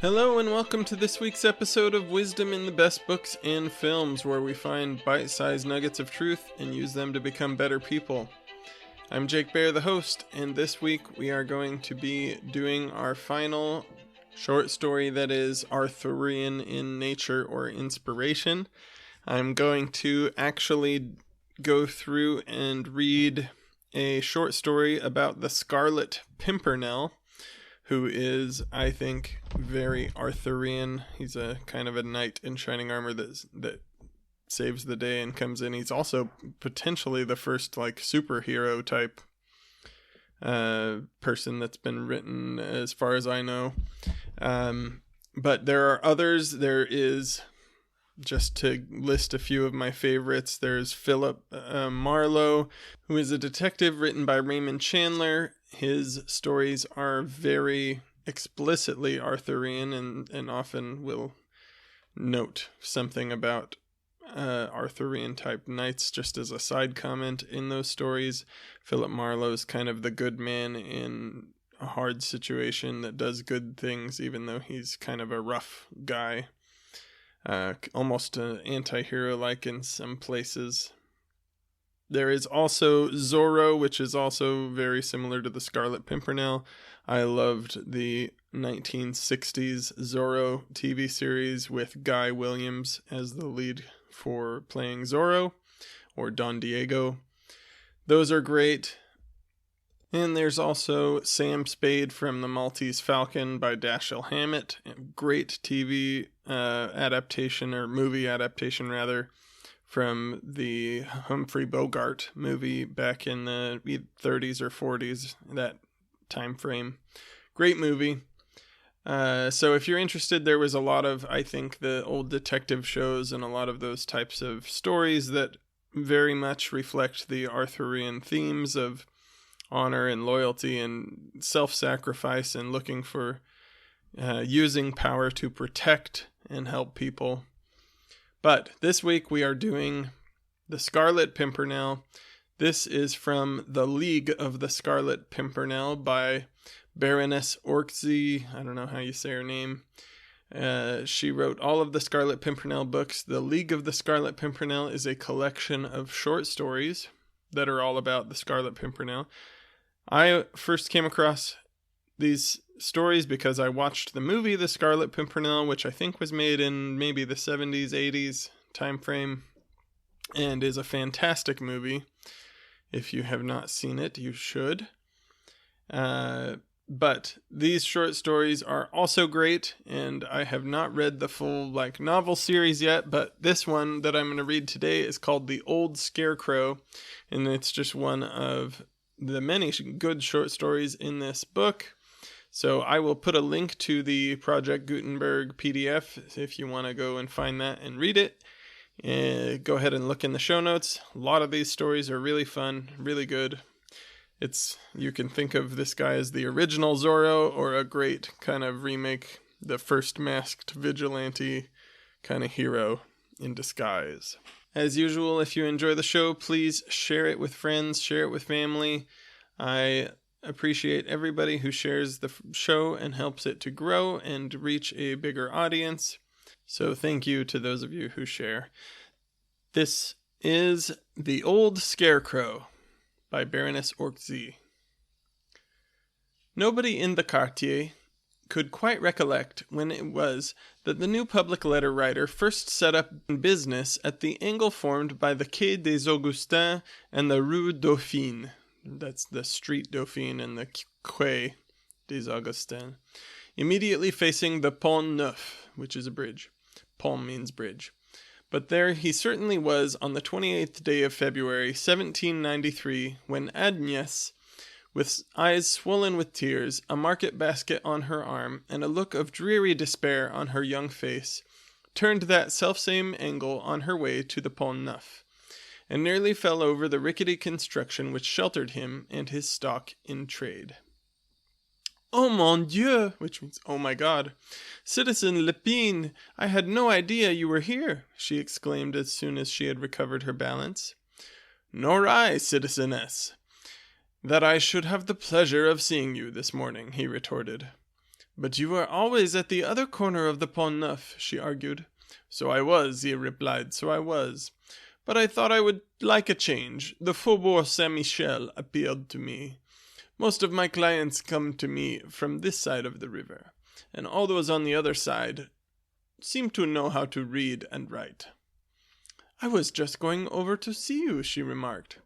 Hello and welcome to this week's episode of Wisdom in the Best Books and Films, where we find bite-sized nuggets of truth and use them to become better people. I'm Jake Bear, the host, and this week we are going to be doing our final short story that is Arthurian in nature or inspiration. I'm going to actually go through and read a short story about the Scarlet Pimpernel, who is, I think, very Arthurian. He's a kind of a knight in shining armor that saves the day and comes in. He's also potentially the first superhero type person that's been written, as far as I know. But there are others. There is, just to list a few of my favorites, there's Philip Marlowe, who is a detective written by Raymond Chandler. His stories are very explicitly Arthurian and often will note something about Arthurian type knights just as a side comment in those stories. Philip Marlowe's kind of the good man in a hard situation that does good things even though he's kind of a rough guy. Almost an anti-hero like in some places. There is also Zorro, which is also very similar to the Scarlet Pimpernel. I loved the 1960s Zorro TV series with Guy Williams as the lead for playing Zorro, or Don Diego. Those are great. And there's also Sam Spade from The Maltese Falcon by Dashiell Hammett. Great TV adaptation, or movie adaptation rather, from the Humphrey Bogart movie back in the 30s or 40s, that time frame. Great movie. So if you're interested, there was a lot of, I think, the old detective shows and a lot of those types of stories that very much reflect the Arthurian themes of honor and loyalty and self-sacrifice and looking for using power to protect and help people. But this week we are doing The Scarlet Pimpernel. This is from The League of the Scarlet Pimpernel by Baroness Orczy. I don't know how you say her name. She wrote all of the Scarlet Pimpernel books. The League of the Scarlet Pimpernel is a collection of short stories that are all about the Scarlet Pimpernel. I first came across these stories because I watched the movie The Scarlet Pimpernel, which I think was made in maybe the 70s, 80s time frame, and is a fantastic movie. If you have not seen it, you should. But these short stories are also great, and I have not read the full novel series yet, but this one that I'm going to read today is called The Old Scarecrow, and it's just one of the many good short stories in this book. So I will put a link to the Project Gutenberg PDF if you want to go and find that and read it. Go ahead and look in the show notes. A lot of these stories are really fun, really good. You can think of this guy as the original Zorro or a great kind of remake, the first masked vigilante kind of hero in disguise. As usual, if you enjoy the show, please share it with friends, share it with family. I appreciate everybody who shares the show and helps it to grow and reach a bigger audience. So thank you to those of you who share. This is The Old Scarecrow by Baroness Orczy. Nobody in the quartier could quite recollect when it was that the new public letter writer first set up in business at the angle formed by the Quai des Augustins and the Rue Dauphine. That's the Street Dauphine and the Quai des Augustins. Immediately facing the Pont Neuf, which is a bridge. Pont means bridge. But there he certainly was on the 28th day of February, 1793, when Agnès, with eyes swollen with tears, a market basket on her arm, and a look of dreary despair on her young face, turned that selfsame angle on her way to the Pont Neuf, and nearly fell over the rickety construction which sheltered him and his stock in trade. "Oh mon Dieu," which means, "Oh my God. Citizen Lépine, I had no idea you were here," she exclaimed as soon as she had recovered her balance. "Nor I, citizeness. That I should have the pleasure of seeing you this morning," he retorted. "But you were always at the other corner of the Pont Neuf," she argued. "So I was," he replied, "so I was. But I thought I would like a change. The Faubourg Saint-Michel appealed to me. Most of my clients come to me from this side of the river, and all those on the other side seem to know how to read and write." "I was just going over to see you," she remarked.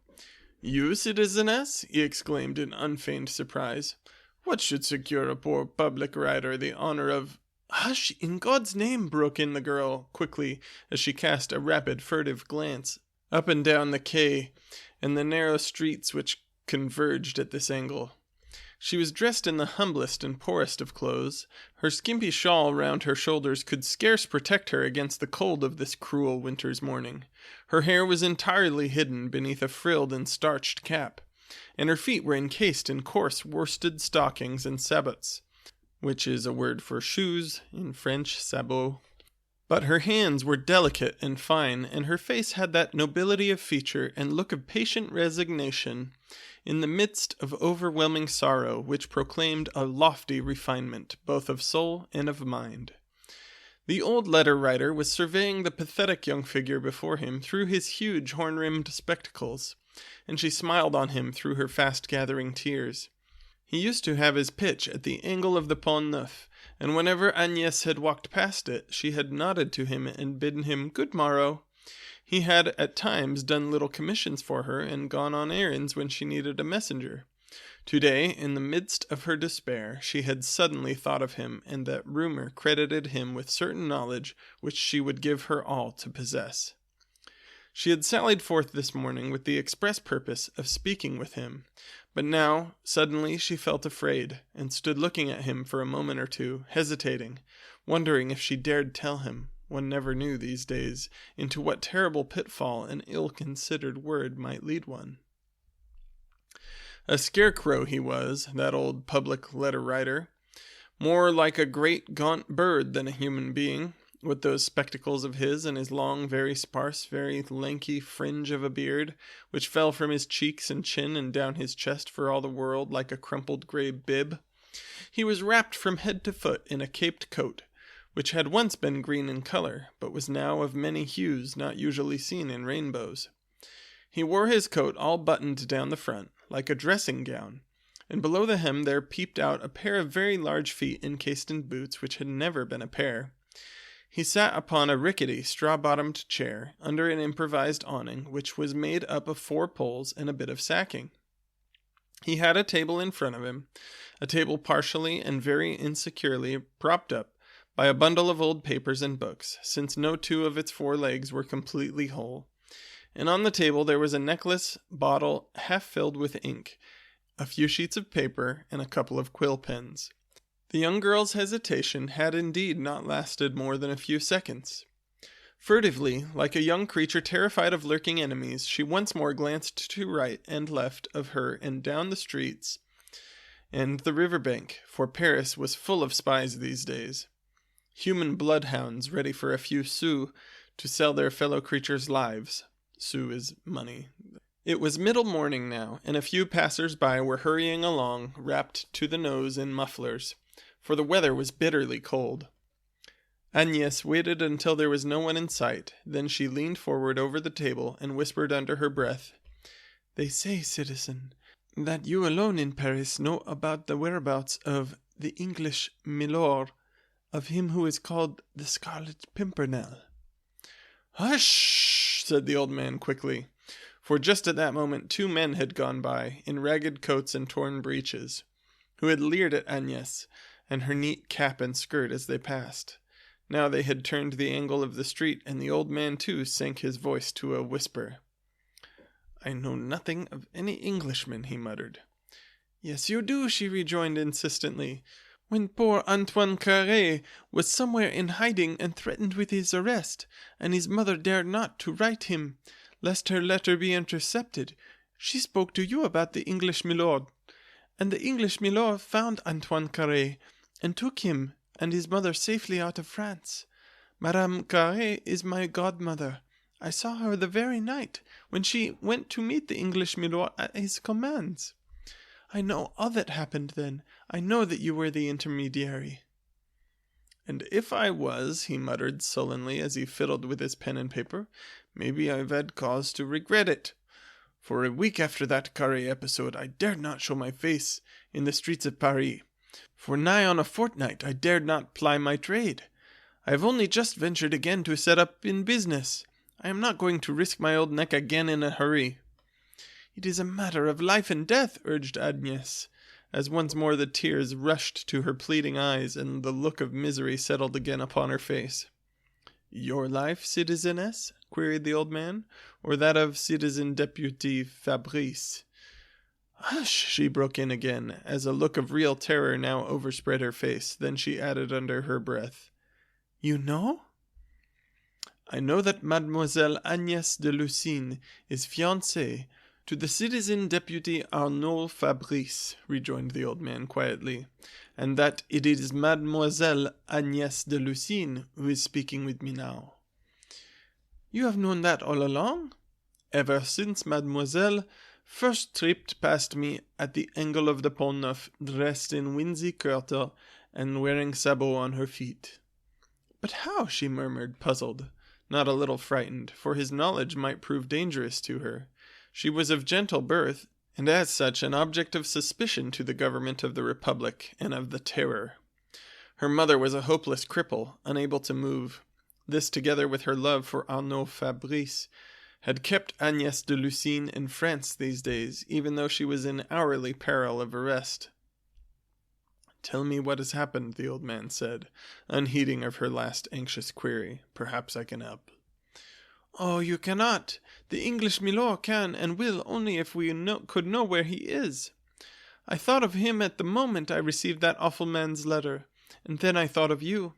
"You, citizeness?" he exclaimed in unfeigned surprise. "What should secure a poor public writer the honor of—" "Hush, in God's name!" broke in the girl quickly, as she cast a rapid, furtive glance up and down the quay and the narrow streets which converged at this angle. She was dressed in the humblest and poorest of clothes. Her skimpy shawl round her shoulders could scarce protect her against the cold of this cruel winter's morning. Her hair was entirely hidden beneath a frilled and starched cap, and her feet were encased in coarse worsted stockings and sabots, which is a word for shoes in French, sabot. But her hands were delicate and fine, and her face had that nobility of feature and look of patient resignation in the midst of overwhelming sorrow which proclaimed a lofty refinement both of soul and of mind. The old letter-writer was surveying the pathetic young figure before him through his huge horn-rimmed spectacles, and she smiled on him through her fast-gathering tears. He used to have his pitch at the angle of the Pont Neuf, and whenever Agnès had walked past it, she had nodded to him and bidden him good morrow. He had at times done little commissions for her and gone on errands when she needed a messenger. Today, in the midst of her despair, she had suddenly thought of him, and that rumor credited him with certain knowledge which she would give her all to possess. She had sallied forth this morning with the express purpose of speaking with him, but now, suddenly, she felt afraid, and stood looking at him for a moment or two, hesitating, wondering if she dared tell him. One never knew these days into what terrible pitfall an ill-considered word might lead one. A scarecrow he was, that old public letter-writer, more like a great gaunt bird than a human being, with those spectacles of his and his long, very sparse, very lanky fringe of a beard, which fell from his cheeks and chin and down his chest for all the world like a crumpled gray bib. He was wrapped from head to foot in a caped coat, which had once been green in color, but was now of many hues not usually seen in rainbows. He wore his coat all buttoned down the front, like a dressing gown, and below the hem there peeped out a pair of very large feet encased in boots which had never been a pair. He sat upon a rickety, straw-bottomed chair, under an improvised awning, which was made up of 4 poles and a bit of sacking. He had a table in front of him, a table partially and very insecurely propped up by a bundle of old papers and books, since no 2 of its 4 legs were completely whole. And on the table there was a necklace bottle half filled with ink, a few sheets of paper, and a couple of quill pens. The young girl's hesitation had indeed not lasted more than a few seconds. Furtively, like a young creature terrified of lurking enemies, she once more glanced to right and left of her and down the streets and the river bank, for Paris was full of spies these days. Human bloodhounds ready for a few sous to sell their fellow creatures' lives. Sous is money. It was middle morning now, and a few passers-by were hurrying along, wrapped to the nose in mufflers, for the weather was bitterly cold. Agnès waited until there was no one in sight, then she leaned forward over the table and whispered under her breath, "They say, citizen, that you alone in Paris know about the whereabouts of the English milord, of him who is called the Scarlet Pimpernel." "Hush!" said the old man quickly, for just at that moment 2 men had gone by, in ragged coats and torn breeches, who had leered at Agnès and her neat cap and skirt as they passed. Now they had turned the angle of the street, and the old man too sank his voice to a whisper. "I know nothing of any Englishman," he muttered. "Yes, you do," she rejoined insistently. "When poor Antoine Carré was somewhere in hiding and threatened with his arrest, and his mother dared not to write him, lest her letter be intercepted, she spoke to you about the English milord. And the English milord found Antoine Carré, and took him and his mother safely out of France. Madame Carré is my godmother. I saw her the very night when she went to meet the English milord at his commands. I know all that happened then. I know that you were the intermediary." "And if I was," he muttered sullenly as he fiddled with his pen and paper, "maybe I've had cause to regret it. For a week after that Carré episode, I dared not show my face in the streets of Paris. For nigh on a fortnight, I dared not ply my trade. I have only just ventured again to set up in business. I am not going to risk my old neck again in a hurry." "It is a matter of life and death," urged Agnès, as once more the tears rushed to her pleading eyes and the look of misery settled again upon her face. "Your life, citizeness?" queried the old man, "or that of citizen deputy Fabrice?" "Hush!" she broke in again, as a look of real terror now overspread her face. Then she added under her breath, "You know?" "I know that Mademoiselle Agnès de Lucines is fiancée to the citizen deputy Arnaud Fabrice," rejoined the old man quietly, "and that it is Mademoiselle Agnès de Lucines who is speaking with me now." "You have known that all along?" "Ever since Mademoiselle first tripped past me at the angle of the Pont Neuf, dressed in winsey kirtle and wearing sabots on her feet." "But how?" she murmured, puzzled, not a little frightened, for his knowledge might prove dangerous to her. She was of gentle birth, and as such an object of suspicion to the government of the Republic and of the Terror. Her mother was a hopeless cripple, unable to move. This, together with her love for Arnaud Fabrice, had kept Agnès de Lucines in France these days, even though she was in hourly peril of arrest. "Tell me what has happened," the old man said, unheeding of her last anxious query. "Perhaps I can help." "Oh, you cannot. The English milord can and will only if we could know where he is. I thought of him at the moment I received that awful man's letter, and then I thought of you."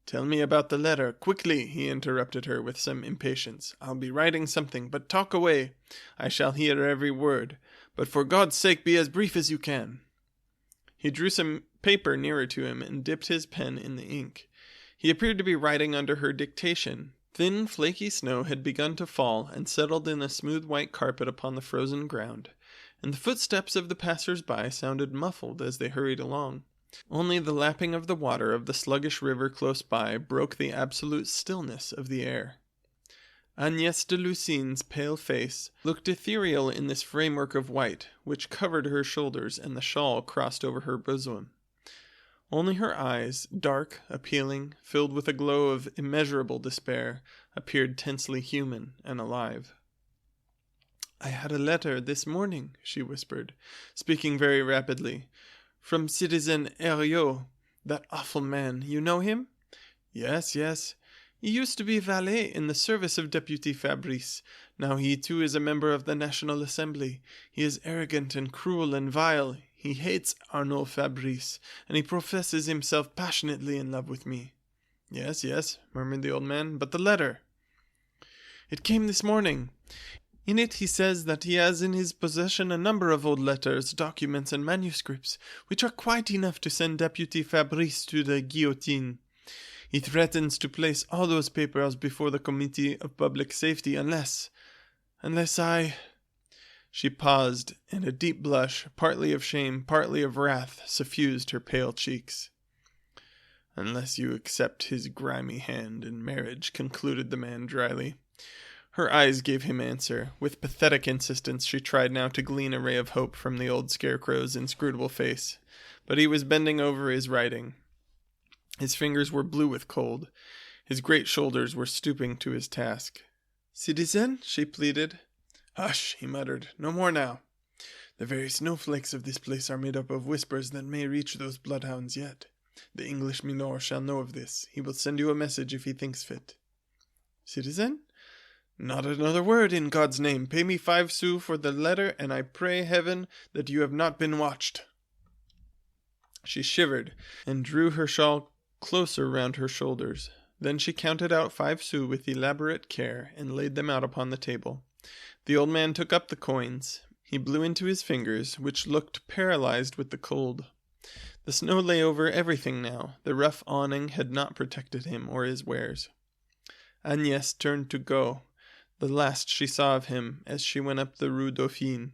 "Tell me about the letter, quickly," he interrupted her with some impatience. "I'll be writing something, but talk away. I shall hear every word, but for God's sake be as brief as you can." He drew some paper nearer to him and dipped his pen in the ink. He appeared to be writing under her dictation. Thin, flaky snow had begun to fall and settled in a smooth white carpet upon the frozen ground, and the footsteps of the passers-by sounded muffled as they hurried along. Only the lapping of the water of the sluggish river close by broke the absolute stillness of the air. Agnès de Lucines' pale face looked ethereal in this framework of white, which covered her shoulders and the shawl crossed over her bosom. Only her eyes, dark, appealing, filled with a glow of immeasurable despair, appeared tensely human and alive. "I had a letter this morning," she whispered, speaking very rapidly, "from citizen Herriot, that awful man. You know him?" "Yes, yes. He used to be valet in the service of Deputy Fabrice. Now he too is a member of the National Assembly. He is arrogant and cruel and vile. He hates Arnaud Fabrice, and he professes himself passionately in love with me." "Yes, yes," murmured the old man, "but the letter?" "It came this morning. In it he says that he has in his possession a number of old letters, documents, and manuscripts, which are quite enough to send Deputy Fabrice to the guillotine. He threatens to place all those papers before the Committee of Public Safety unless I—" She paused, and a deep blush, partly of shame, partly of wrath, suffused her pale cheeks. "Unless you accept his grimy hand in marriage," concluded the man dryly. Her eyes gave him answer. With pathetic insistence she tried now to glean a ray of hope from the old Scarecrow's inscrutable face. But he was bending over his writing. His fingers were blue with cold. His great shoulders were stooping to his task. "Citizen," she pleaded. "Hush," he muttered. "No more now. The very snowflakes of this place are made up of whispers that may reach those bloodhounds yet. The English milord shall know of this. He will send you a message if he thinks fit." "Citizen?" "Not another word, in God's name. Pay me 5 sous for the letter, and I pray heaven that you have not been watched." She shivered, and drew her shawl closer round her shoulders. Then she counted out 5 sous with elaborate care, and laid them out upon the table. The old man took up the coins. He blew into his fingers, which looked paralyzed with the cold. The snow lay over everything now. The rough awning had not protected him or his wares. Agnès turned to go, the last she saw of him as she went up the Rue Dauphine,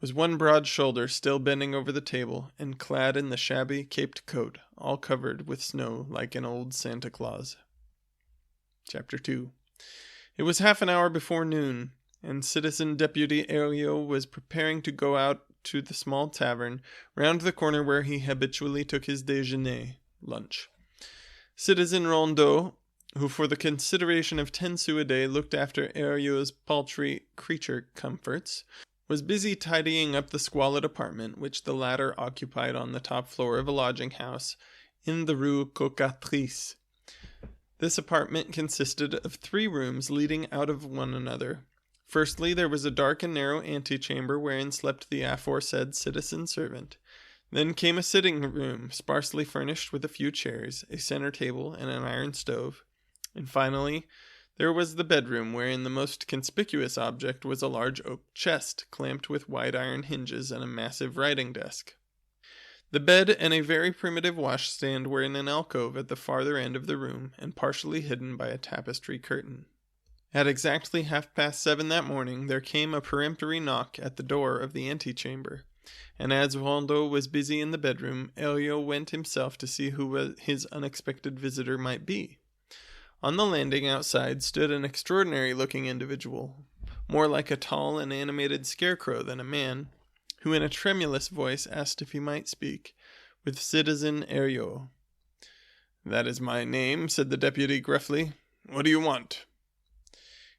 was one broad shoulder still bending over the table and clad in the shabby caped coat, all covered with snow like an old Santa Claus. Chapter 2. It was half an hour before noon, and Citizen Deputy Herriot was preparing to go out to the small tavern round the corner where he habitually took his déjeuner, lunch. Citizen Rondeau, who for the consideration of 10 sous a day looked after Herriot's paltry creature comforts, was busy tidying up the squalid apartment which the latter occupied on the top floor of a lodging house in the Rue Cocatrice. This apartment consisted of 3 rooms leading out of one another. Firstly, there was a dark and narrow antechamber wherein slept the aforesaid citizen servant. Then came a sitting room, sparsely furnished with a few chairs, a center table, and an iron stove. And finally, there was the bedroom, wherein the most conspicuous object was a large oak chest, clamped with wide iron hinges, and a massive writing desk. The bed and a very primitive washstand were in an alcove at the farther end of the room, and partially hidden by a tapestry curtain. At exactly 7:30 that morning, there came a peremptory knock at the door of the antechamber, and as Rondeau was busy in the bedroom, Herriot went himself to see who his unexpected visitor might be. On the landing outside stood an extraordinary-looking individual, more like a tall and animated scarecrow than a man, who in a tremulous voice asked if he might speak with Citizen Herriot. "That is my name," said the deputy gruffly. "What do you want?"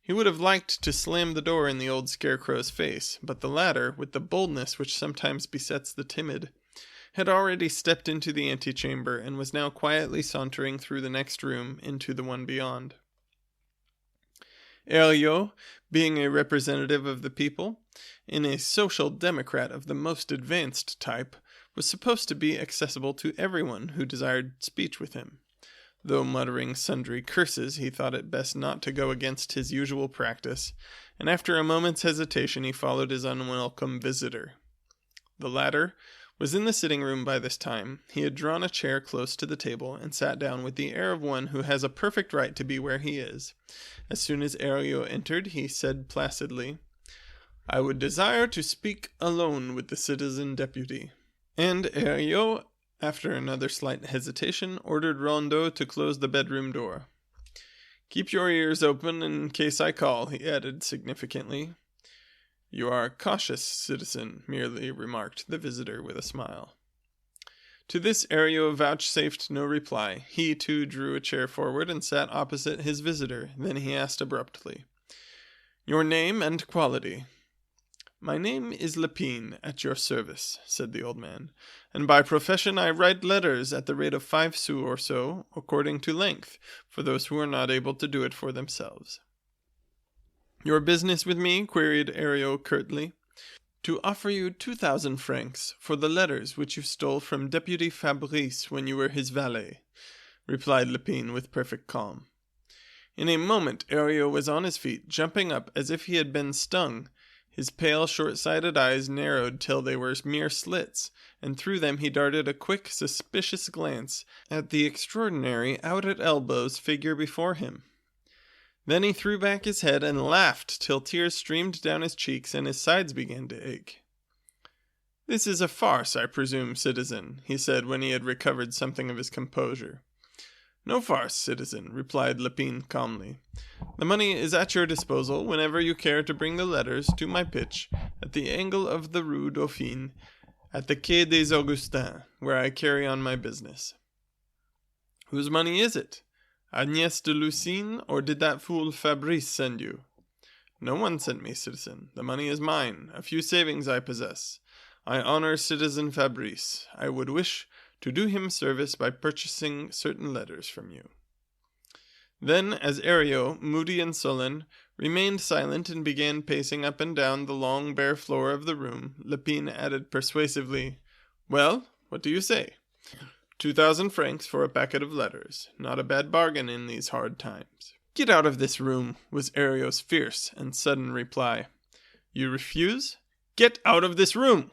He would have liked to slam the door in the old scarecrow's face, but the latter, with the boldness which sometimes besets the timid, had already stepped into the antechamber and was now quietly sauntering through the next room into the one beyond. Herriot, being a representative of the people, and a social democrat of the most advanced type, was supposed to be accessible to everyone who desired speech with him. Though muttering sundry curses, he thought it best not to go against his usual practice, and after a moment's hesitation he followed his unwelcome visitor. The latter was in the sitting-room by this time. He had drawn a chair close to the table, and sat down with the air of one who has a perfect right to be where he is. As soon as Herriot entered, he said placidly, "I would desire to speak alone with the citizen deputy." And Herriot, after another slight hesitation, ordered Rondeau to close the bedroom door. "Keep your ears open in case I call," he added significantly. "You are cautious, citizen," merely remarked the visitor with a smile. To this Herriot vouchsafed no reply. He, too, drew a chair forward and sat opposite his visitor. Then he asked abruptly, "Your name and quality?" "My name is Lepine, at your service," said the old man, "and by profession I write letters at the rate of 5 sous or so, according to length, for those who are not able to do it for themselves." "Your business with me?" queried Herriot curtly. "To offer you 2,000 francs for the letters which you stole from Deputy Fabrice when you were his valet," replied Lepine with perfect calm. In a moment Herriot was on his feet, jumping up as if he had been stung. His pale, short-sighted eyes narrowed till they were mere slits, and through them he darted a quick, suspicious glance at the extraordinary, out-at-elbows figure before him. Then he threw back his head and laughed till tears streamed down his cheeks and his sides began to ache. "This is a farce, I presume, citizen," he said when he had recovered something of his composure. "No farce, citizen," replied Lepine calmly. "The money is at your disposal whenever you care to bring the letters to my pitch at the angle of the Rue Dauphine at the Quai des Augustins, where I carry on my business." "Whose money is it? Agnès de Lucine, or did that fool Fabrice send you?" "No one sent me, citizen. The money is mine. A few savings I possess. I honor citizen Fabrice. I would wish to do him service by purchasing certain letters from you." Then, as Herriot, moody and sullen, remained silent and began pacing up and down the long bare floor of the room, Lepine added persuasively, "Well, what do you say? 2,000 francs for a packet of letters. Not a bad bargain in these hard times." "Get out of this room," was Herriot's fierce and sudden reply. "You refuse? Get out of this room!"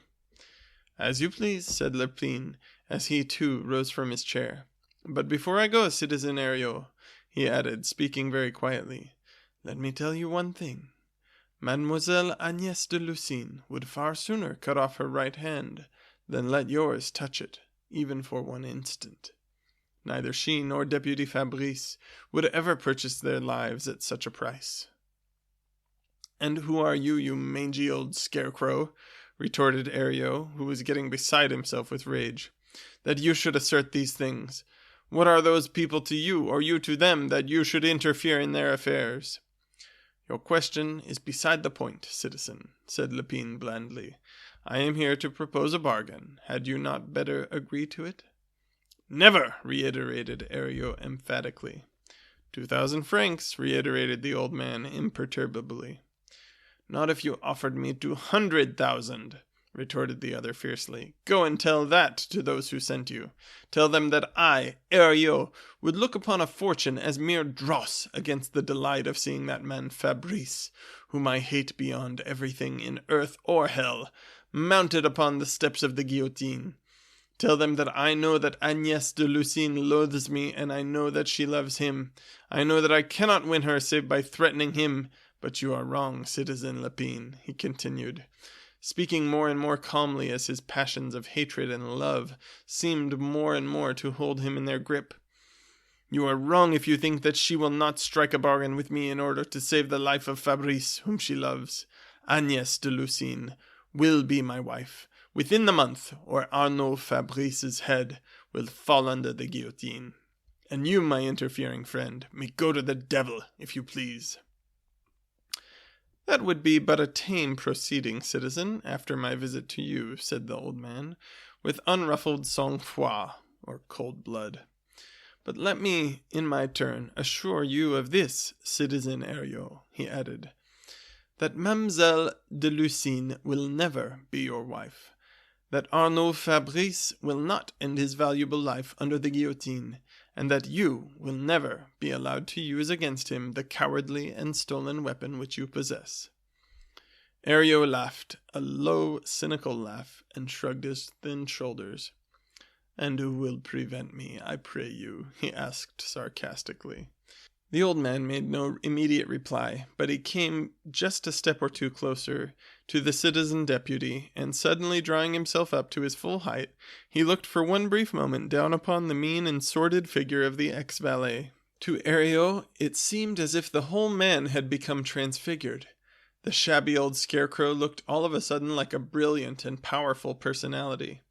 "As you please," said Lepine, as he, too, rose from his chair. "But before I go, citizen Herriot," he added, speaking very quietly, "let me tell you one thing. Mademoiselle Agnès de Lucine would far sooner cut off her right hand than let yours touch it, even for one instant. Neither she nor Deputy Fabrice would ever purchase their lives at such a price." "And who are you, you mangy old scarecrow?" retorted Ario, who was getting beside himself with rage, "that you should assert these things? What are those people to you, or you to them, that you should interfere in their affairs?" "Your question is beside the point, citizen," said Lepine blandly. "I am here to propose a bargain. Had you not better agree to it?" "Never!" reiterated Ario emphatically. 2,000 francs, reiterated the old man imperturbably. "Not if you offered me 200,000, retorted the other fiercely. "Go and tell that to those who sent you. Tell them that I, Ario, would look upon a fortune as mere dross against the delight of seeing that man Fabrice, whom I hate beyond everything in earth or hell, mounted upon the steps of the guillotine. Tell them that I know that Agnès de Lucine loathes me, and I know that she loves him. I know that I cannot win her save by threatening him. But you are wrong, citizen Lepine," he continued, speaking more and more calmly as his passions of hatred and love seemed more and more to hold him in their grip. "You are wrong if you think that she will not strike a bargain with me in order to save the life of Fabrice, whom she loves. Agnès de Lucine will be my wife within the month, or Arnaud Fabrice's head will fall under the guillotine. And you, my interfering friend, may go to the devil, if you please." "That would be but a tame proceeding, citizen, after my visit to you," said the old man, with unruffled sang-froid, or cold blood. "But let me, in my turn, assure you of this, citizen Ario," he added, "that Mademoiselle de Lucine will never be your wife, that Arnaud Fabrice will not end his valuable life under the guillotine, and that you will never be allowed to use against him the cowardly and stolen weapon which you possess." Ario laughed, a low, cynical laugh, and shrugged his thin shoulders. "And who will prevent me, I pray you?" he asked sarcastically. The old man made no immediate reply, but he came just a step or two closer to the citizen deputy, and suddenly drawing himself up to his full height, he looked for one brief moment down upon the mean and sordid figure of the ex-valet. To Ario, it seemed as if the whole man had become transfigured. The shabby old scarecrow looked all of a sudden like a brilliant and powerful personality.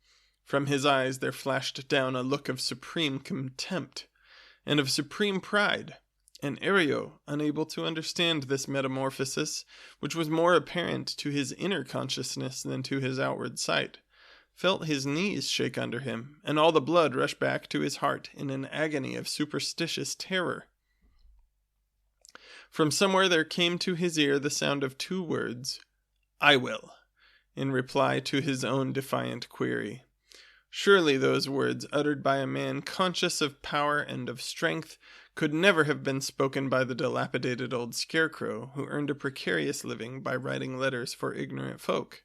From his eyes there flashed down a look of supreme contempt and of supreme pride. And Ario, unable to understand this metamorphosis, which was more apparent to his inner consciousness than to his outward sight, felt his knees shake under him, and all the blood rush back to his heart in an agony of superstitious terror. From somewhere there came to his ear the sound of 2 words, "I will," in reply to his own defiant query. Surely those words, uttered by a man conscious of power and of strength, could never have been spoken by the dilapidated old scarecrow who earned a precarious living by writing letters for ignorant folk.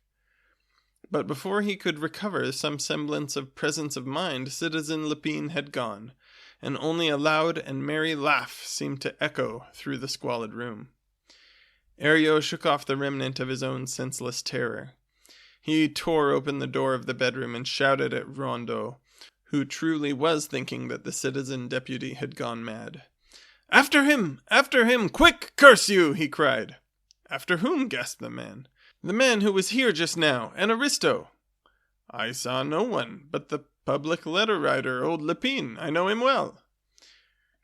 But before he could recover some semblance of presence of mind, citizen Lepine had gone, and only a loud and merry laugh seemed to echo through the squalid room. Ario shook off the remnant of his own senseless terror. He tore open the door of the bedroom and shouted at Rondeau, who truly was thinking that the citizen deputy had gone mad. "After him! After him! Quick, curse you!" he cried. "After whom?" gasped the man. "The man who was here just now, an aristo." "I saw no one but the public letter writer, old Lepine. I know him well."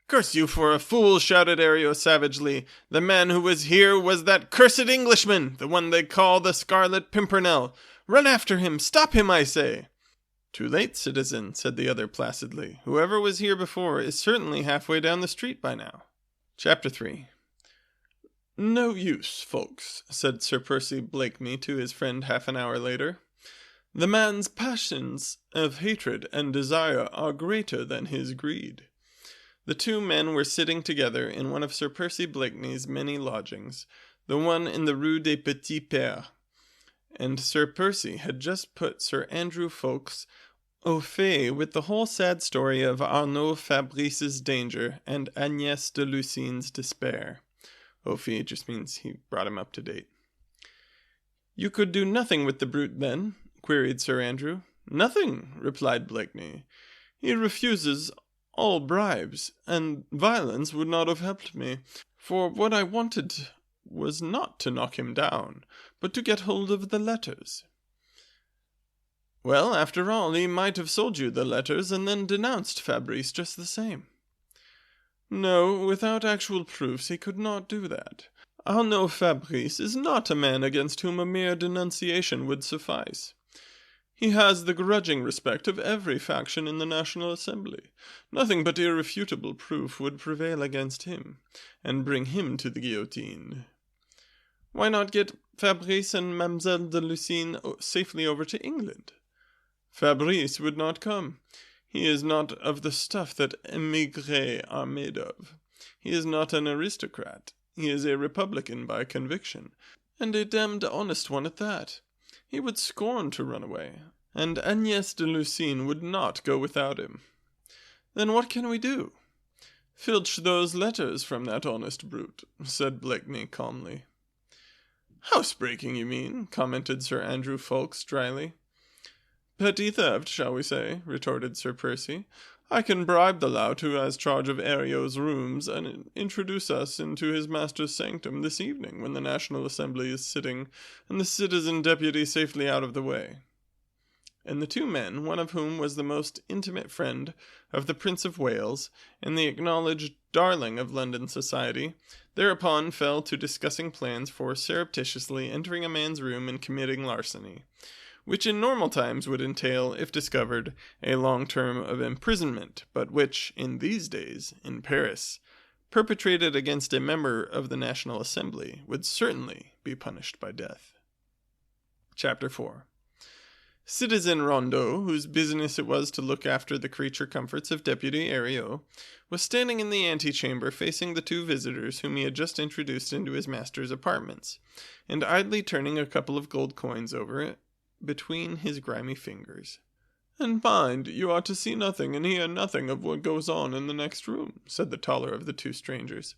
"Curse you for a fool!" shouted Ario savagely. "The man who was here was that cursed Englishman, the one they call the Scarlet Pimpernel. Run after him! Stop him, I say!" "Too late, citizen," said the other placidly. "Whoever was here before is certainly halfway down the street by now." Chapter 3. "No use, folks," said Sir Percy Blakeney to his friend half an hour later. "The man's passions of hatred and desire are greater than his greed." The 2 men were sitting together in one of Sir Percy Blakeney's many lodgings, the one in the Rue des Petits Pères, and Sir Percy had just put Sir Andrew Ffoulkes au fait with the whole sad story of Arnaud Fabrice's danger and Agnès de Lucine's despair. Au fait just means he brought him up to date. You could do nothing with the brute, then? Queried Sir Andrew. Nothing, replied Blakeney. He refuses all bribes, and violence would not have helped me, for what I wanted was not to knock him down, but to get hold of the letters. Well, after all, he might have sold you the letters and then denounced Fabrice just the same. No, without actual proofs he could not do that. I'll know Fabrice is not a man against whom a mere denunciation would suffice. He has the grudging respect of every faction in the National Assembly. Nothing but irrefutable proof would prevail against him, and bring him to the guillotine. Why not get Fabrice and Mademoiselle de Lucines safely over to England? Fabrice would not come. He is not of the stuff that émigrés are made of. He is not an aristocrat. He is a republican by conviction, and a damned honest one at that. He would scorn to run away, and Agnès de Lucines would not go without him. Then what can we do? Filch those letters from that honest brute, said Blakeney calmly. Housebreaking, you mean, commented Sir Andrew Ffoulkes dryly. Petty theft, shall we say, retorted Sir Percy. I can bribe the lout who has charge of Herriot's rooms and introduce us into his master's sanctum this evening when the National Assembly is sitting and the citizen deputy safely out of the way. And the two men, one of whom was the most intimate friend of the Prince of Wales and the acknowledged darling of London society, thereupon fell to discussing plans for surreptitiously entering a man's room and committing larceny, which in normal times would entail, if discovered, a long term of imprisonment, but which, in these days, in Paris, perpetrated against a member of the National Assembly, would certainly be punished by death. Chapter 4. Citizen Rondeau, whose business it was to look after the creature comforts of Deputy Herriot, was standing in the antechamber facing the two visitors whom he had just introduced into his master's apartments, and idly turning a couple of gold coins over it between his grimy fingers. And mind, you are to see nothing and hear nothing of what goes on in the next room, said the taller of the two strangers.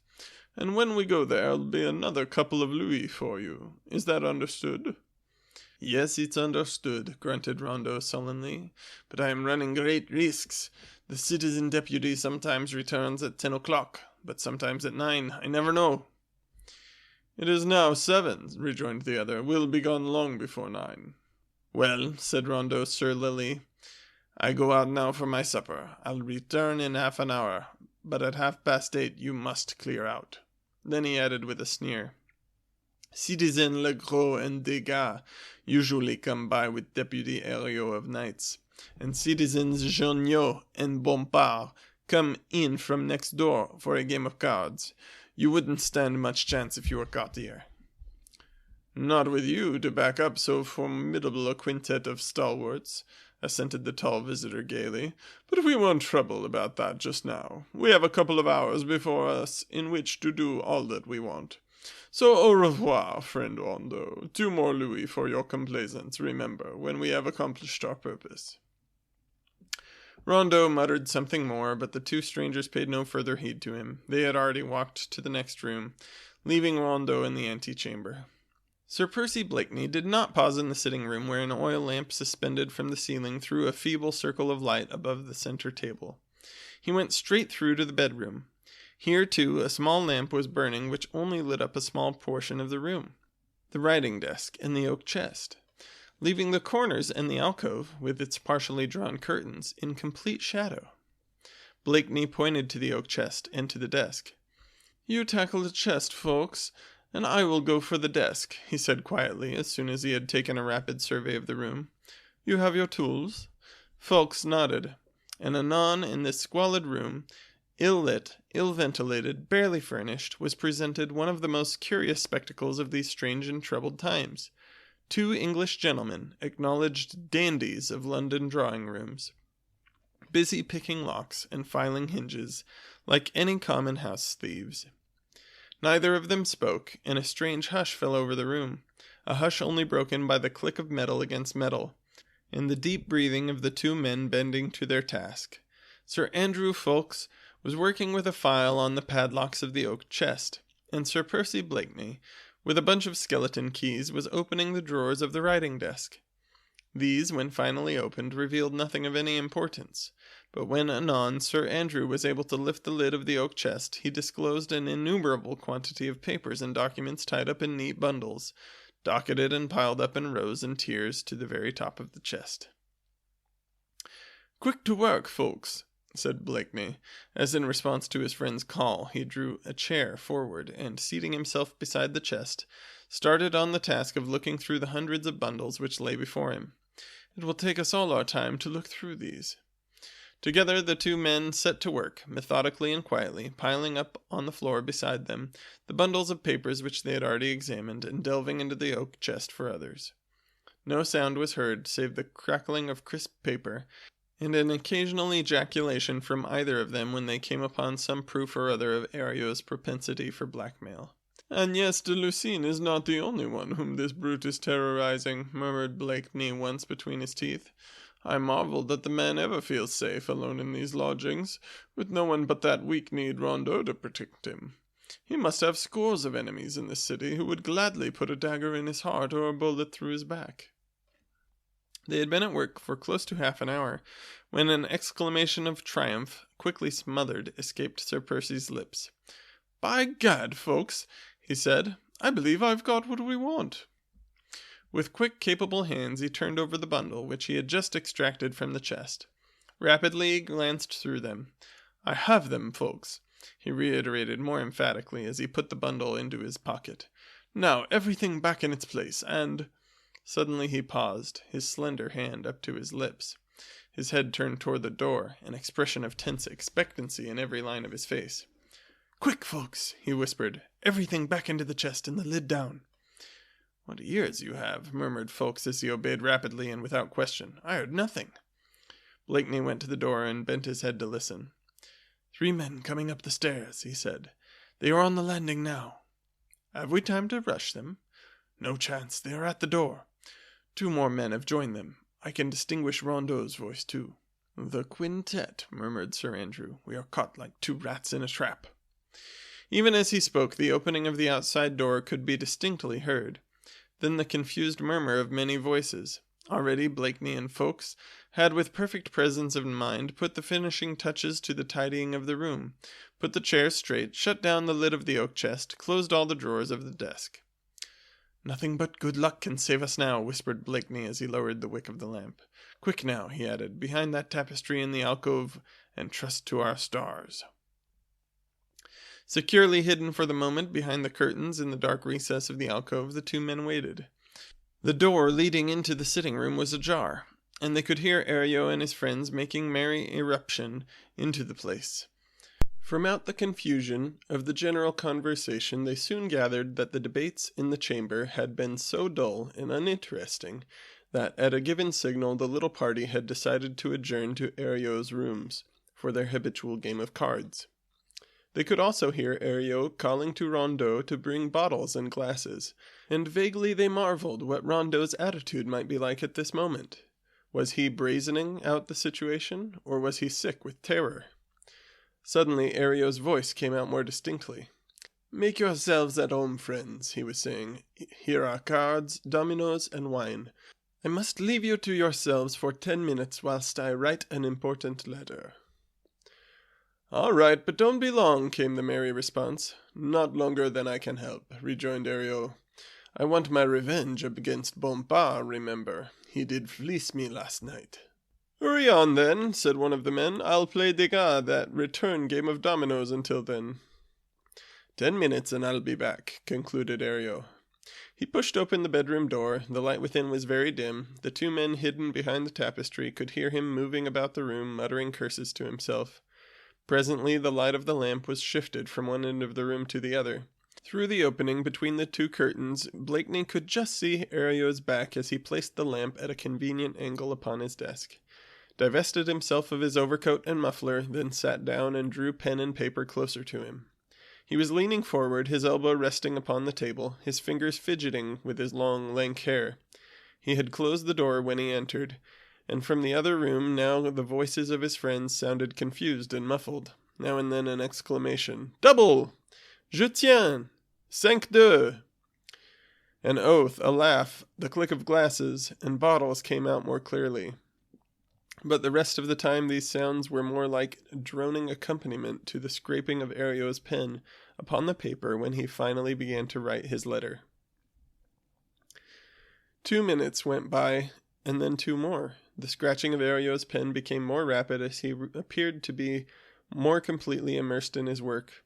And when we go there'll be another couple of louis for you. Is that understood? Yes, it's understood, grunted Rondeau sullenly, but I am running great risks. The citizen deputy sometimes returns at 10 o'clock, but sometimes at 9. I never know. It is now 7, rejoined the other. We'll be gone long before 9. Well, said Rondeau surlily, I go out now for my supper. I'll return in half an hour, but at 8:30 you must clear out. Then he added with a sneer, Citizen Legros and Degas usually come by with Deputy Herriot of nights, and Citizens Jonniot and Bompard come in from next door for a game of cards. You wouldn't stand much chance if you were caught here. Not with you to back up so formidable a quintet of stalwarts, assented the tall visitor gaily, but we won't trouble about that just now. We have a couple of hours before us in which to do all that we want. So au revoir, friend Rondeau. 2 more louis for your complaisance, remember, when we have accomplished our purpose. Rondeau muttered something more, but the two strangers paid no further heed to him. They had already walked to the next room, leaving Rondeau in the antechamber. Sir Percy Blakeney did not pause in the sitting room where an oil lamp suspended from the ceiling threw a feeble circle of light above the center table. He went straight through to the bedroom. Here, too, a small lamp was burning which only lit up a small portion of the room, the writing desk and the oak chest, leaving the corners and the alcove, with its partially drawn curtains, in complete shadow. Blakeney pointed to the oak chest and to the desk. You tackle the chest, Ffoulkes, and I will go for the desk, he said quietly, as soon as he had taken a rapid survey of the room. You have your tools? Ffoulkes nodded, and anon in this squalid room, ill-lit, ill-ventilated, barely furnished, was presented one of the most curious spectacles of these strange and troubled times. 2 English gentlemen, acknowledged dandies of London drawing-rooms, busy picking locks and filing hinges, like any common house thieves. Neither of them spoke, and a strange hush fell over the room, a hush only broken by the click of metal against metal, and the deep breathing of the 2 men bending to their task. Sir Andrew Ffoulkes was working with a file on the padlocks of the oak chest, and Sir Percy Blakeney with a bunch of skeleton keys, was opening the drawers of the writing desk. These, when finally opened, revealed nothing of any importance, but when anon Sir Andrew was able to lift the lid of the oak chest, he disclosed an innumerable quantity of papers and documents tied up in neat bundles, docketed and piled up in rows and tiers to the very top of the chest. "Quick to work, folks," said Blakeney, as in response to his friend's call, he drew a chair forward and, seating himself beside the chest, started on the task of looking through the hundreds of bundles which lay before him. "It will take us all our time to look through these." Together the two men set to work, methodically and quietly, piling up on the floor beside them the bundles of papers which they had already examined, and delving into the oak chest for others. No sound was heard save the crackling of crisp paper, and an occasional ejaculation from either of them when they came upon some proof or other of Herriot's propensity for blackmail. "Agnès de Lucine is not the only one whom this brute is terrorizing," murmured Blakeney once between his teeth. "I marvel that the man ever feels safe alone in these lodgings, with no one but that weak-kneed Rondeau to protect him. He must have scores of enemies in this city who would gladly put a dagger in his heart or a bullet through his back." They had been at work for close to half an hour, when an exclamation of triumph, quickly smothered, escaped Sir Percy's lips. "By gad, folks," he said, "I believe I've got what we want." With quick, capable hands he turned over the bundle, which he had just extracted from the chest. Rapidly he glanced through them. "I have them, folks," he reiterated more emphatically as he put the bundle into his pocket. "Now everything back in its place, and—" Suddenly he paused, his slender hand up to his lips, his head turned toward the door, an expression of tense expectancy in every line of his face. "Quick, folks," he whispered, "everything back into the chest and the lid down." "What ears you have," murmured Fawkes as he obeyed rapidly and without question. "I heard nothing." Blakeney went to the door and bent his head to listen. "3 men coming up the stairs," he said. "They are on the landing now." "Have we time to rush them?" "No chance. They are at the door. 2 more men have joined them. I can distinguish Rondeau's voice, too." "The quintet," murmured Sir Andrew. "We are caught like 2 rats in a trap." Even as he spoke, the opening of the outside door could be distinctly heard. Then the confused murmur of many voices. Already Blakeney and Fawkes had with perfect presence of mind put the finishing touches to the tidying of the room, put the chairs straight, shut down the lid of the oak chest, closed all the drawers of the desk. "Nothing but good luck can save us now," whispered Blakeney as he lowered the wick of the lamp. "Quick now," he added, "behind that tapestry in the alcove, and trust to our stars." Securely hidden for the moment behind the curtains in the dark recess of the alcove, the 2 men waited. The door leading into the sitting room was ajar, and they could hear Herriot and his friends making merry irruption into the place. From out the confusion of the general conversation they soon gathered that the debates in the chamber had been so dull and uninteresting that at a given signal the little party had decided to adjourn to Herriot's rooms for their habitual game of cards. They could also hear Herriot calling to Rondeau to bring bottles and glasses, and vaguely they marveled what Rondeau's attitude might be like at this moment. Was he brazening out the situation, or was he sick with terror? Suddenly Herriot's voice came out more distinctly. "Make yourselves at home, friends," he was saying. "Here are cards, dominoes, and wine. I must leave you to yourselves for 10 minutes whilst I write an important letter." "All right, but don't be long," came the merry response. "Not longer than I can help," rejoined Herriot. "I want my revenge against Bompard, remember. He did fleece me last night." "Hurry on, then," said one of the men. "I'll play Degas that return game of dominoes until then." 10 minutes and I'll be back," concluded Herriot. He pushed open the bedroom door. The light within was very dim. The 2 men hidden behind the tapestry could hear him moving about the room, muttering curses to himself. Presently the light of the lamp was shifted from one end of the room to the other. Through the opening between the 2 curtains, Blakeney could just see Herriot's back as he placed the lamp at a convenient angle upon his desk, divested himself of his overcoat and muffler, then sat down and drew pen and paper closer to him. He was leaning forward, his elbow resting upon the table, his fingers fidgeting with his long, lank hair. He had closed the door when he entered, and from the other room now the voices of his friends sounded confused and muffled, now and then an exclamation, "Double! Je tiens! 5-2!" An oath, a laugh, the click of glasses and bottles came out more clearly. But the rest of the time these sounds were more like droning accompaniment to the scraping of Ario's pen upon the paper when he finally began to write his letter. 2 minutes went by, and then 2 more. The scratching of Ario's pen became more rapid as he appeared to be more completely immersed in his work.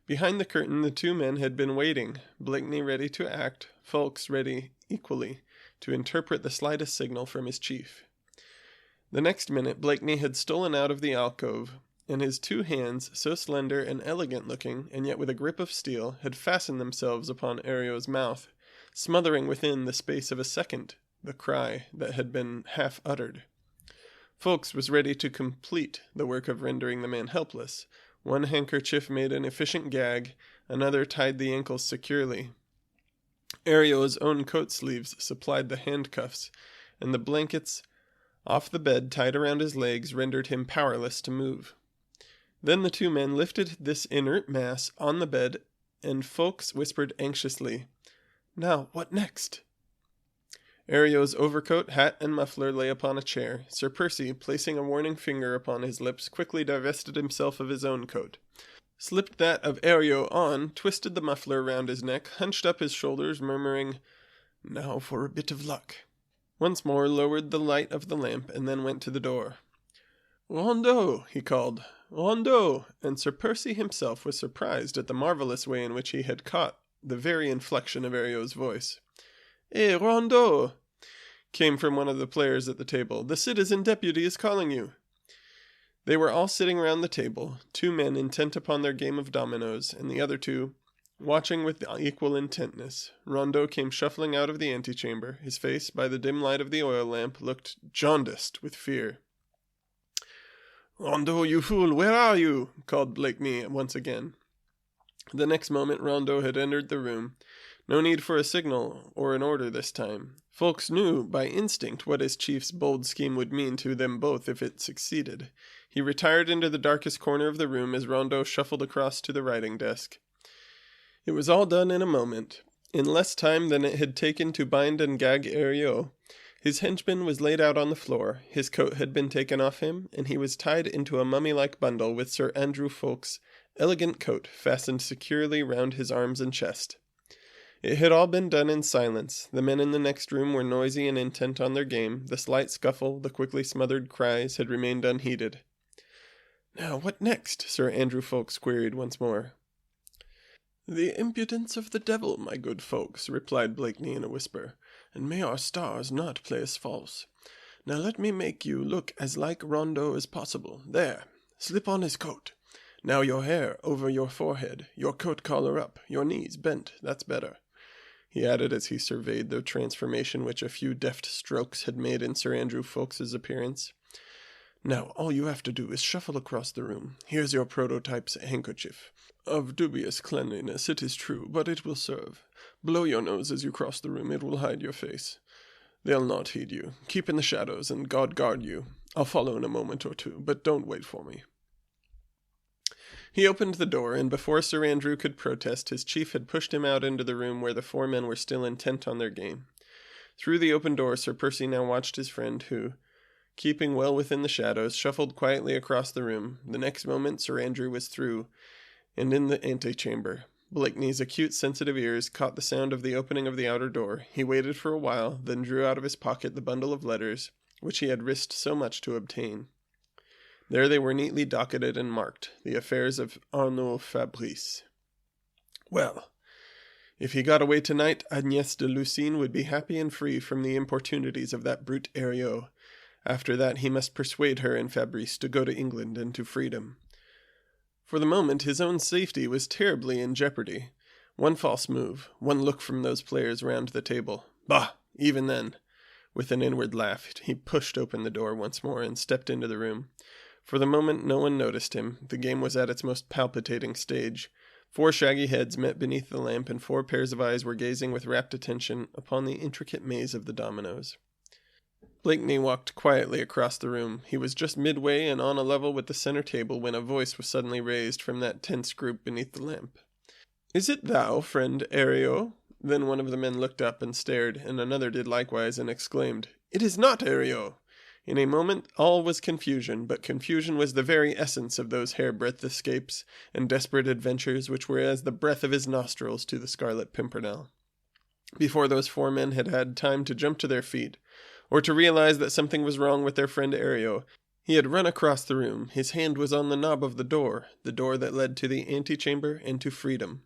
Behind the curtain the 2 men had been waiting, Blakeney ready to act, Fawkes ready, equally, to interpret the slightest signal from his chief. The next minute Blakeney had stolen out of the alcove, and his 2 hands, so slender and elegant-looking, and yet with a grip of steel, had fastened themselves upon Ario's mouth, smothering within the space of a second the cry that had been half uttered. Fawkes was ready to complete the work of rendering the man helpless. One handkerchief made an efficient gag, another tied the ankles securely. Ario's own coat sleeves supplied the handcuffs, and the blankets off the bed tied around his legs rendered him powerless to move. Then the 2 men lifted this inert mass on the bed, and Fawkes whispered anxiously, "Now, what next?" Ario's overcoat, hat, and muffler lay upon a chair. Sir Percy, placing a warning finger upon his lips, quickly divested himself of his own coat, slipped that of Ario on, twisted the muffler round his neck, hunched up his shoulders, murmuring, "Now for a bit of luck." Once more lowered the light of the lamp, and then went to the door. "Rondeau!" he called. "Rondeau!" And Sir Percy himself was surprised at the marvellous way in which he had caught the very inflection of Ario's voice. "Eh, Rondeau!" came from one of the players at the table. "The citizen deputy is calling you." They were all sitting round the table, 2 men intent upon their game of dominoes, and the other 2 watching with equal intentness. Rondeau came shuffling out of the antechamber. His face, by the dim light of the oil lamp, looked jaundiced with fear. "Rondeau, you fool, where are you?" called Blakeney once again. The next moment Rondeau had entered the room. No need for a signal or an order this time. Fawkes knew by instinct what his chief's bold scheme would mean to them both if it succeeded. He retired into the darkest corner of the room as Rondeau shuffled across to the writing desk. It was all done in a moment. In less time than it had taken to bind and gag Ario, his henchman was laid out on the floor, his coat had been taken off him, and he was tied into a mummy-like bundle with Sir Andrew Fawkes' elegant coat fastened securely round his arms and chest. It had all been done in silence. The men in the next room were noisy and intent on their game. The slight scuffle, the quickly smothered cries, had remained unheeded. "Now, what next?" Sir Andrew Fawkes queried once more. "The impudence of the devil, my good Fawkes," replied Blakeney in a whisper, "and may our stars not play us false. Now let me make you look as like Rondeau as possible. There, slip on his coat. Now your hair over your forehead, your coat collar up, your knees bent, that's better," he added as he surveyed the transformation which a few deft strokes had made in Sir Andrew Fawkes' appearance. "Now all you have to do is shuffle across the room. Here's your prototype's handkerchief. Of dubious cleanliness, it is true, but it will serve. Blow your nose as you cross the room, it will hide your face. They'll not heed you. Keep in the shadows, and God guard you. I'll follow in a moment or 2, but don't wait for me." He opened the door, and before Sir Andrew could protest, his chief had pushed him out into the room where the 4 men were still intent on their game. Through the open door, Sir Percy now watched his friend, who, keeping well within the shadows, shuffled quietly across the room. The next moment Sir Andrew was through, and in the antechamber. Blakeney's acute, sensitive ears caught the sound of the opening of the outer door. He waited for a while, then drew out of his pocket the bundle of letters, which he had risked so much to obtain. There they were neatly docketed and marked, the affairs of Arnaud Fabrice. Well, if he got away tonight, Agnès de Lucine would be happy and free from the importunities of that brute Ario. After that he must persuade her and Fabrice to go to England and to freedom. For the moment his own safety was terribly in jeopardy. One false move, one look from those players round the table. Bah! Even then, with an inward laugh, he pushed open the door once more and stepped into the room. For the moment no one noticed him. The game was at its most palpitating stage. 4 shaggy heads met beneath the lamp, and 4 pairs of eyes were gazing with rapt attention upon the intricate maze of the dominoes. Blakeney walked quietly across the room. He was just midway and on a level with the center table when a voice was suddenly raised from that tense group beneath the lamp. "Is it thou, friend Ario?" Then one of the men looked up and stared, and another did likewise, and exclaimed, "It is not Ario!" In a moment all was confusion, but confusion was the very essence of those hairbreadth escapes and desperate adventures which were as the breath of his nostrils to the Scarlet Pimpernel. Before those 4 men had had time to jump to their feet, or to realize that something was wrong with their friend Ario, he had run across the room. His hand was on the knob of the door that led to the antechamber and to freedom.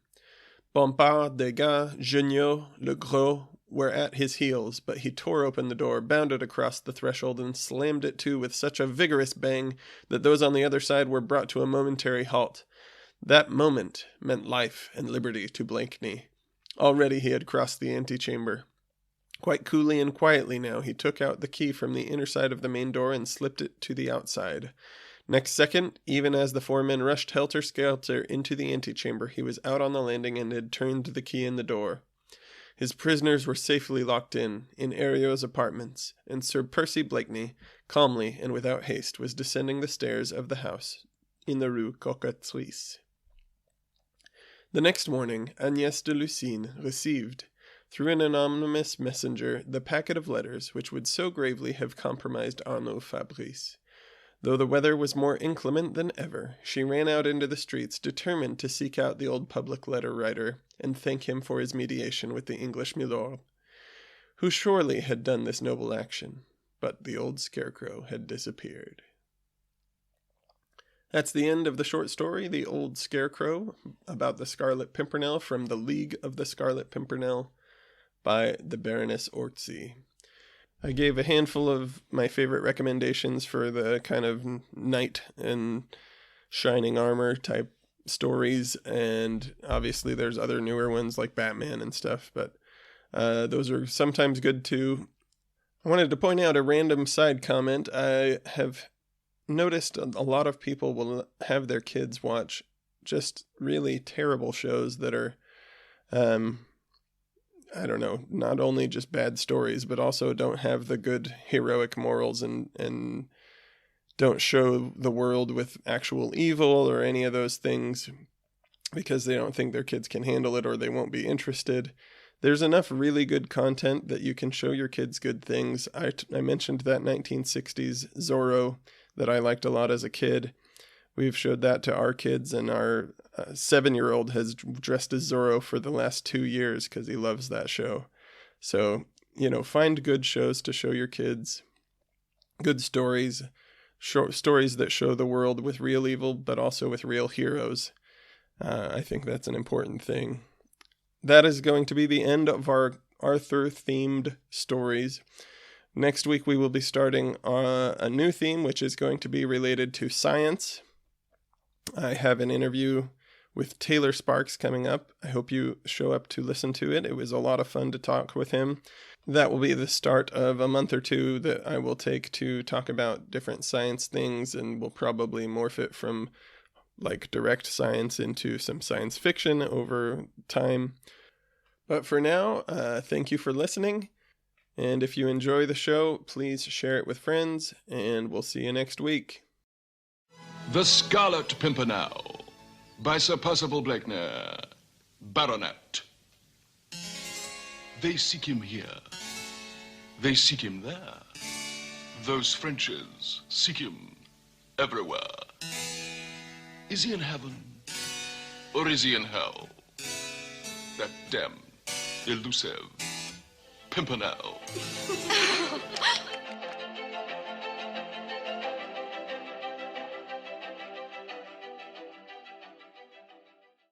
Bompard, Degas, Junot, Le Gros were at his heels, but he tore open the door, bounded across the threshold, and slammed it to with such a vigorous bang that those on the other side were brought to a momentary halt. That moment meant life and liberty to Blakeney. Already he had crossed the antechamber. Quite coolly and quietly now, he took out the key from the inner side of the main door and slipped it to the outside. Next second, even as the 4 men rushed helter-skelter into the antechamber, he was out on the landing and had turned the key in the door. His prisoners were safely locked in Ario's apartments, and Sir Percy Blakeney, calmly and without haste, was descending the stairs of the house in the Rue Cockatrice. The next morning, Agnès de Lucines received, through an anonymous messenger, the packet of letters which would so gravely have compromised Arnaud Fabrice. Though the weather was more inclement than ever, she ran out into the streets, determined to seek out the old public letter writer and thank him for his mediation with the English milord, who surely had done this noble action. But the Old Scarecrow had disappeared. That's the end of the short story, The Old Scarecrow, about the Scarlet Pimpernel, from The League of the Scarlet Pimpernel by the Baroness Orczy. I gave a handful of my favorite recommendations for the kind of knight and shining armor type stories, and obviously there's other newer ones like Batman and stuff, but those are sometimes good too. I wanted to point out a random side comment. I have noticed a lot of people will have their kids watch just really terrible shows that are I don't know, not only just bad stories, but also don't have the good heroic morals and don't show the world with actual evil or any of those things because they don't think their kids can handle it or they won't be interested. There's enough really good content that you can show your kids good things. I mentioned that 1960s Zorro that I liked a lot as a kid. We've showed that to our kids, and our 7-year-old has dressed as Zorro for the last 2 years because he loves that show. So, find good shows to show your kids, good stories, short stories that show the world with real evil, but also with real heroes. I think that's an important thing. That is going to be the end of our Arthur-themed stories. Next week we will be starting a new theme, which is going to be related to science. I have an interview with Taylor Sparks coming up. I hope you show up to listen to it. It was a lot of fun to talk with him. That will be the start of a month or two that I will take to talk about different science things, and we'll probably morph it from like direct science into some science fiction over time. But for now, thank you for listening. And if you enjoy the show, please share it with friends, and we'll see you next week. The Scarlet Pimpernel by Sir Percival Blakeney, Baronet. They seek him here. They seek him there. Those Frenches seek him everywhere. Is he in heaven or is he in hell? That damned, elusive Pimpernel.